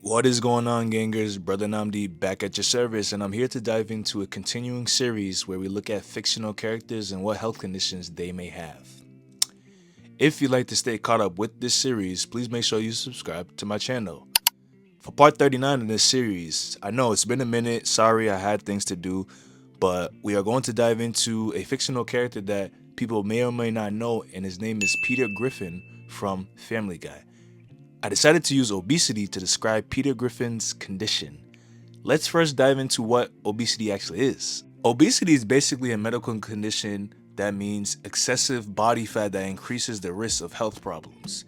What is going on, gangers? Brother Namdi back at your service, and I'm here to dive into a continuing series where we look at fictional characters and what health conditions they may have. If you'd like to stay caught up with this series, please make sure you subscribe to my channel. For part 39 in this series, I know it's been a minute, sorry I had things to do, but we are going to dive into a fictional character that people may or may not know, and his name is Peter Griffin from Familyguy. I decided to use obesity to describe Peter Griffin's condition. Let's first dive into what obesity actually is. Obesity is basically a medical condition that means excessive body fat that increases the risk of health problems.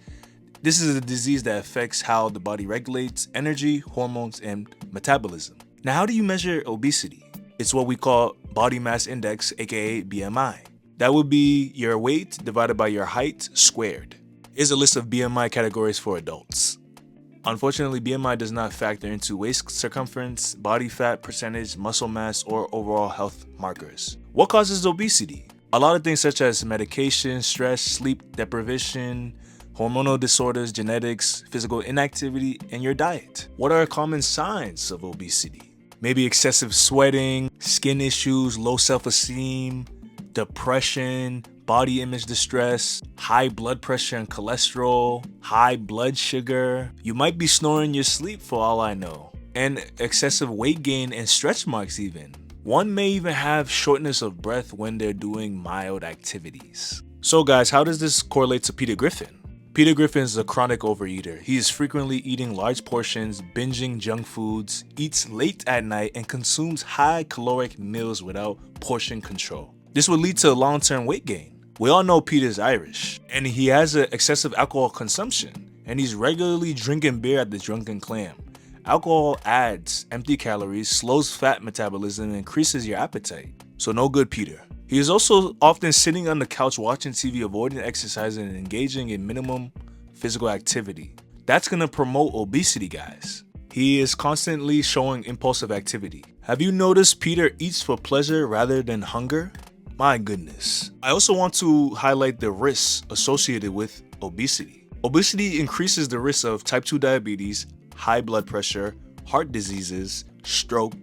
This is a disease that affects how the body regulates energy, hormones, and metabolism. Now, how do you measure obesity? It's what we call body mass index, aka BMI. That would be your weight divided by your height squared. Here's a list of BMI categories for adults. Unfortunately, BMI does not factor into waist circumference, body fat percentage, muscle mass, or overall health markers. What causes obesity? A lot of things such as medication, stress, sleep deprivation, hormonal disorders, genetics, physical inactivity, and your diet. What are common signs of obesity? Maybe excessive sweating, skin issues, low self-esteem, depression, body image distress, high blood pressure and cholesterol, high blood sugar. You might be snoring in your sleep for all I know. And excessive weight gain and stretch marks even. One may even have shortness of breath when they're doing mild activities. So guys, how does this correlate to Peter Griffin? Peter Griffin is a chronic overeater. He is frequently eating large portions, binging junk foods, eats late at night, and consumes high caloric meals without portion control. This would lead to long-term weight gain. We all know Peter's Irish, and he has an excessive alcohol consumption, and he's regularly drinking beer at the Drunken Clam. Alcohol adds empty calories, slows fat metabolism, and increases your appetite. So no good, Peter. He is also often sitting on the couch watching TV, avoiding exercising, and engaging in minimum physical activity. That's gonna promote obesity, guys. He is constantly showing impulsive activity. Have you noticed Peter eats for pleasure rather than hunger? My goodness. I also want to highlight the risks associated with obesity. Obesity increases the risk of type 2 diabetes, high blood pressure, heart diseases, stroke,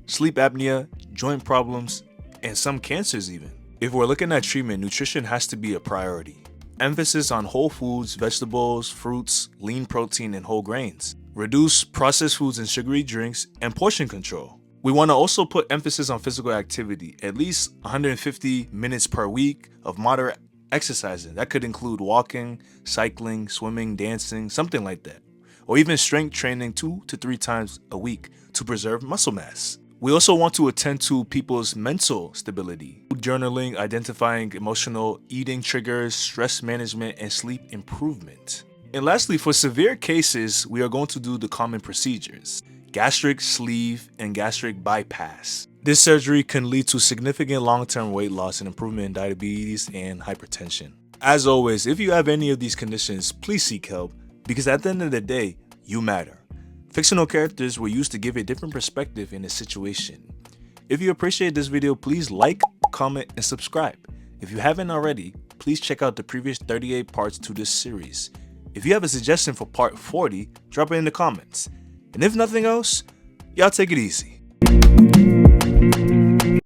sleep apnea, joint problems, and some cancers even. If we're looking at treatment, nutrition has to be a priority. Emphasis on whole foods, vegetables, fruits, lean protein, and whole grains. Reduce processed foods and sugary drinks, and portion control. We want to also put emphasis on physical activity, at least 150 minutes per week of moderate exercising. That could include walking, cycling, swimming, dancing, something like that. Or even strength training 2 to 3 times a week to preserve muscle mass. We also want to attend to people's mental stability, journaling, identifying emotional eating triggers, stress management, and sleep improvement. And lastly, for severe cases, we are going to do the common procedures: gastric sleeve and gastric bypass. This surgery can lead to significant long-term weight loss and improvement in diabetes and hypertension. As always, if you have any of these conditions, please seek help, because at the end of the day, you matter. Fictional characters were used to give a different perspective in a situation. If you appreciate this video, please like, comment, and subscribe. If you haven't already, please check out the previous 38 parts to this series. If you have a suggestion for part 40, drop it in the comments. And if nothing else, y'all take it easy.